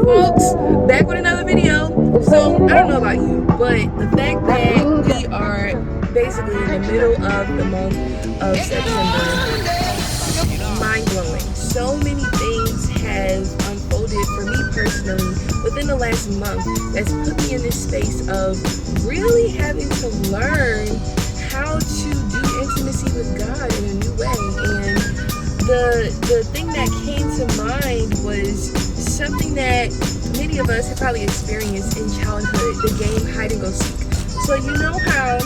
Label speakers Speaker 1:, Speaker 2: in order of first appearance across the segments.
Speaker 1: folks, back with another video. So I don't know about you, but the fact that we are basically in the middle of the month of September, mind-blowing. So many things have unfolded for me personally within the last month that's put me in this space of really having to learn how to do intimacy with God in a new way. And the thing that came to mind was something that many of us have probably experienced in childhood, the game hide and go seek. So you know how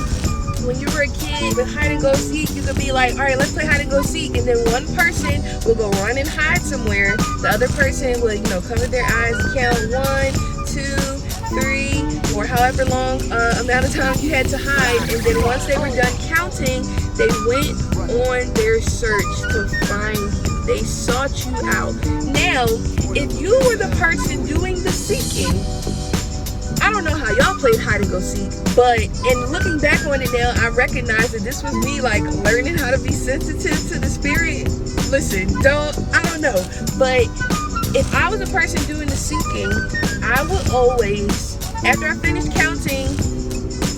Speaker 1: when you were a kid with hide and go seek, you could be like, all right, let's play hide and go seek, and then one person will go run and hide somewhere. The other person will, cover their eyes and count 1, 2, 3, or however long amount of time you had to hide. And then once they were done counting, they went on their search to find you. They sought you out. Now, if you were the person doing the seeking, I don't know how y'all played hide and go seek, but in looking back on it now, I recognize that this was me learning how to be sensitive to the spirit. Listen, I don't know, but if I was a person doing the seeking, I would always, after I finished counting,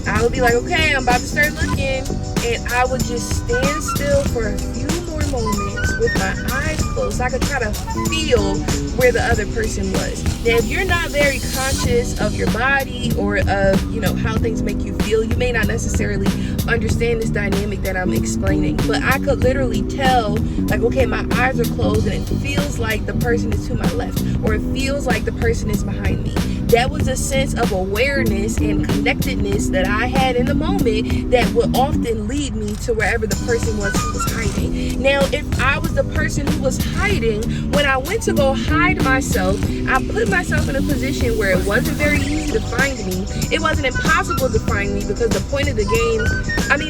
Speaker 1: I would be like, okay, I'm about to start looking, and I would just stand still for a few more moments with my eyes closed so I could try to feel where the other person was. Now, if you're not very conscious of your body or of, how things make you feel, you may not necessarily understand this dynamic that I'm explaining. But I could literally tell, okay, my eyes are closed and it feels like the person is to my left, or it feels like the person is behind me. That was a sense of awareness and connectedness that I had in the moment that would often lead me to wherever the person was who was hiding. Now, if I was the person who was hiding, when I went to go hide myself, I put myself in a position where it wasn't very easy to find me. It wasn't impossible to find me, because the point of the game,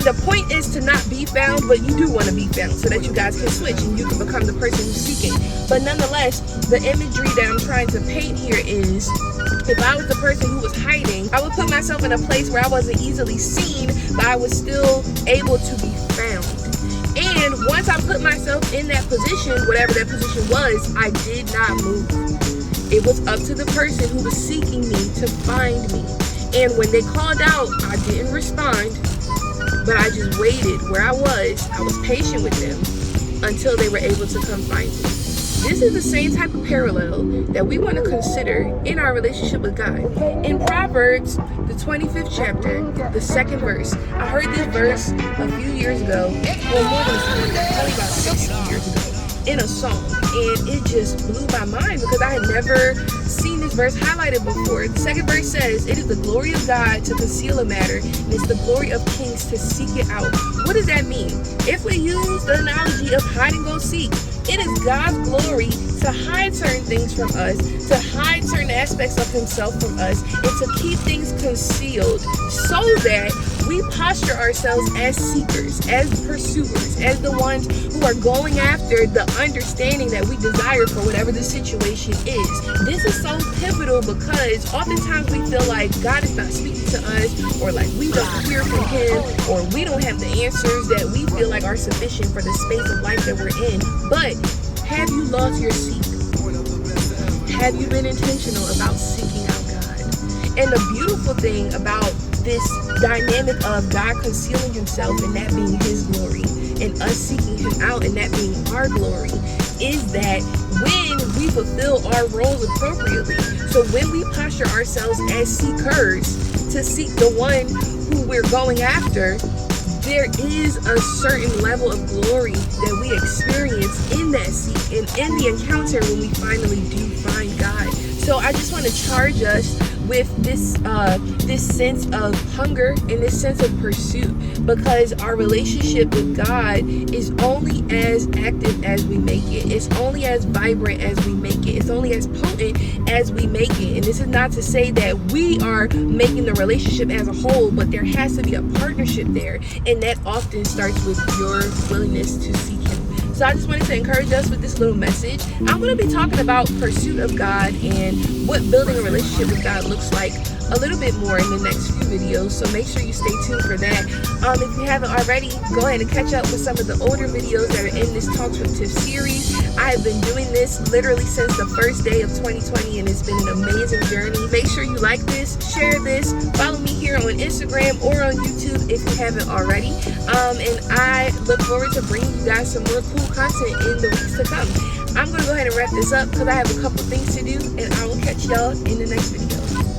Speaker 1: the point is to not be found, but you do want to be found so that you guys can switch and you can become the person who's seeking. But nonetheless, the imagery that I'm trying to paint here is, if I was the person who was hiding, I would put myself in a place where I wasn't easily seen, but I was still able to be found. And once I put myself in that position, whatever that position was, I did not move. It was up to the person who was seeking me to find me. And when they called out, I didn't respond, but I just waited where I was. I was patient with them until they were able to come find me. This is the same type of parallel that we want to consider in our relationship with God. In Proverbs, the 25th chapter, the 2nd verse, I heard this verse a few years ago, well, more than a few years, probably about 6 years ago, in a song. And it just blew my mind because I had never seen this verse highlighted before. The 2nd verse says, it is the glory of God to conceal a matter, and it's the glory of kings to seek it out. What does that mean? If we use the analogy of hide and go seek, it is God's glory to hide certain things from us, to hide certain aspects of himself from us, and to keep things concealed so that we posture ourselves as seekers, as pursuers, as the ones who are going after the understanding that we desire for whatever the situation is. This is so pivotal because oftentimes we feel like God is not speaking to us, or like we don't hear from him, or we don't have the answers that we feel like are sufficient for the space of life that we're in. But have you lost your seek? Have you been intentional about seeking out God? And the beautiful thing about this dynamic of God concealing himself and that being his glory, and us seeking him out and that being our glory, is that when we fulfill our roles appropriately, so when we posture ourselves as seekers to seek the one who we're going after, there is a certain level of glory that we experience in that seek and in the encounter when we finally do find God. So I just want to charge us with this sense of hunger and this sense of pursuit, because our relationship with God is only as active as we make it. It's only as vibrant as we make it. It's only as potent as we make it. And this is not to say that we are making the relationship as a whole, but there has to be a partnership there, and that often starts with your willingness to seek him. So So I just wanted to encourage us with this little message. I'm going to be talking about pursuit of God and what building a relationship with God looks like a little bit more in the next few videos, so make sure you stay tuned for that. If you haven't already, go ahead and catch up with some of the older videos that are in this Talks with Tiff series. I've been doing this literally since the first day of 2020, and it's been an amazing journey. Make sure you like this, share this, follow me here on Instagram or on YouTube if you haven't already. And I look forward to bringing you guys some more cool content in the weeks to come. I'm going to go ahead and wrap this up because I have a couple things to do, and I will catch y'all in the next video.